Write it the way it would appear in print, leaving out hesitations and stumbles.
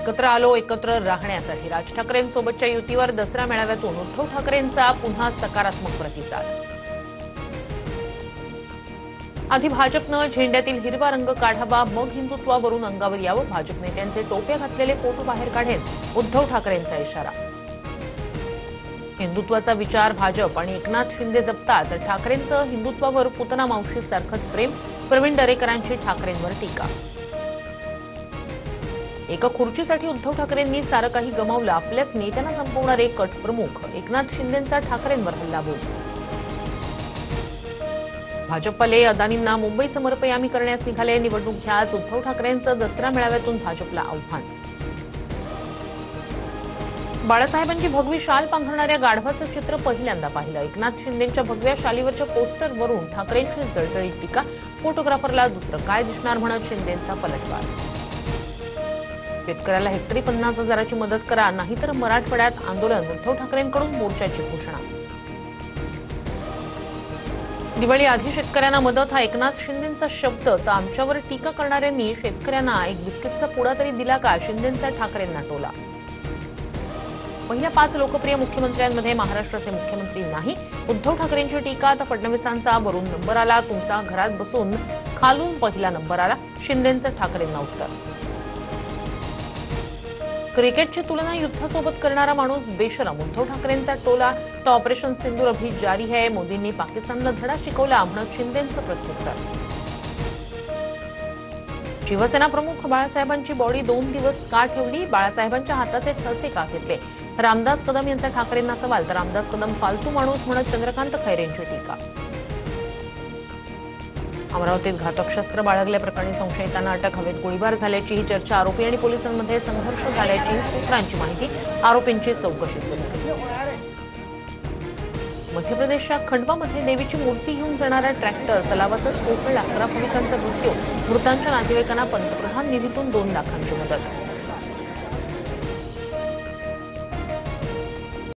एकत्र आलो एकत्र राहण्यासाठी राज ठाकरेंसोबतच्या युतीवर दसरा मेळाव्यातून उद्धव ठाकरेंचा पुन्हा सकारात्मक प्रतिसाद। आधी भाजपनं झेंड्यातील हिरवा रंग काढावा, मग हिंदुत्वावरून अंगावर यावं। भाजप नेत्यांचे टोप्या घातलेले फोटो बाहेर काढेल उद्धव ठाकरेंचा इशारा। हिंदुत्वाचा विचार भाजप आणि एकनाथ शिंदे जपतात, ठाकरेंचं हिंदुत्वावर पुतना मावशीसारखंच प्रेम। प्रवीण दरेकरांची ठाकरेंवर टीका। एका खुर्चीसाठी उद्धव ठाकरेंनी सारं काही गमावलं, आपल्याच नेत्यांना संपवणारे कट प्रमुख। एकनाथ शिंदेंचा ठाकरेंवर हल्लाबोल। भाजपवाले अदानींना मुंबई समर्पयामी करण्यास निघाले, निवडणूक घ्या आज उद्धव ठाकरेंचं दसरा मेळाव्यातून भाजपला आव्हान। बाळासाहेबांची भगवी शाल पांघरणाऱ्या गाढवाचं चित्र पहिल्यांदा पाहिलं, एकनाथ शिंदेंच्या भगव्या शालीवरच्या पोस्टरवरून ठाकरेंची जळजळीत टीका। फोटोग्राफरला दुसरं काय दिसणार म्हणत शिंदेंचा पलटवार। शेतकऱ्याला हेक्टरी 50,000ची मदत करा, नाहीतर मराठवाड्यात आंदोलन, उद्धव ठाकरेंकडून मोर्चाची घोषणा। दिवाळी आधी शेतकऱ्यांना मदत हा एकनाथ शिंदेंचा शब्द, तर आमच्यावर टीका करणाऱ्यांनी शेतकऱ्यांना एक बिस्किटचा पुडा तरी दिला का, शिंदेंचा ठाकरेंना टोला। पहिल्या 5 लोकप्रिय मुख्यमंत्र्यांमध्ये महाराष्ट्राचे मुख्यमंत्री नाही, उद्धव ठाकरेंची टीका। तर फडणवीसांचा वरून नंबर आला, तुमचा घरात बसून खालून पहिला नंबर आला, शिंदेंचं ठाकरेंना उत्तर। क्रिकेटची तुलना युद्धासोबत करणारा माणूस बेशरम, उद्धव ठाकरेंचा टोला। तर ऑपरेशन सिंदूर अभी जारी है, मोदींनी पाकिस्तानला धडा शिकवला म्हणत शिंदेंचं प्रत्युत्तर। शिवसेना प्रमुख बाळासाहेबांची बॉडी 2 दिवस का ठेवली, बाळासाहेबांच्या हाताचे ठसे का घेतले, रामदास कदम यांचा ठाकरेंना सवाल। तर रामदास कदम फालतू माणूस म्हणत चंद्रकांत खैरेंची टीका। अमरावतीत घातक शस्त्र बाळगल्याप्रकरणी संशयितांना अटक, हवेत गोळीबार झाल्याची ही चर्चा। आरोपी आणि पोलिसांमध्ये संघर्ष झाल्याची सूत्रांची माहिती, आरोपींची चौकशी सुरू। मध्य प्रदेशच्या खंडवामध्ये देवीची मूर्ती घेऊन जाणारा ट्रॅक्टर तलावातच कोसळला, 11 भाविकांचा मृत्यू। मृतांच्या नातेवाईकांना पंतप्रधान निधीतून 2 लाखांची मदत।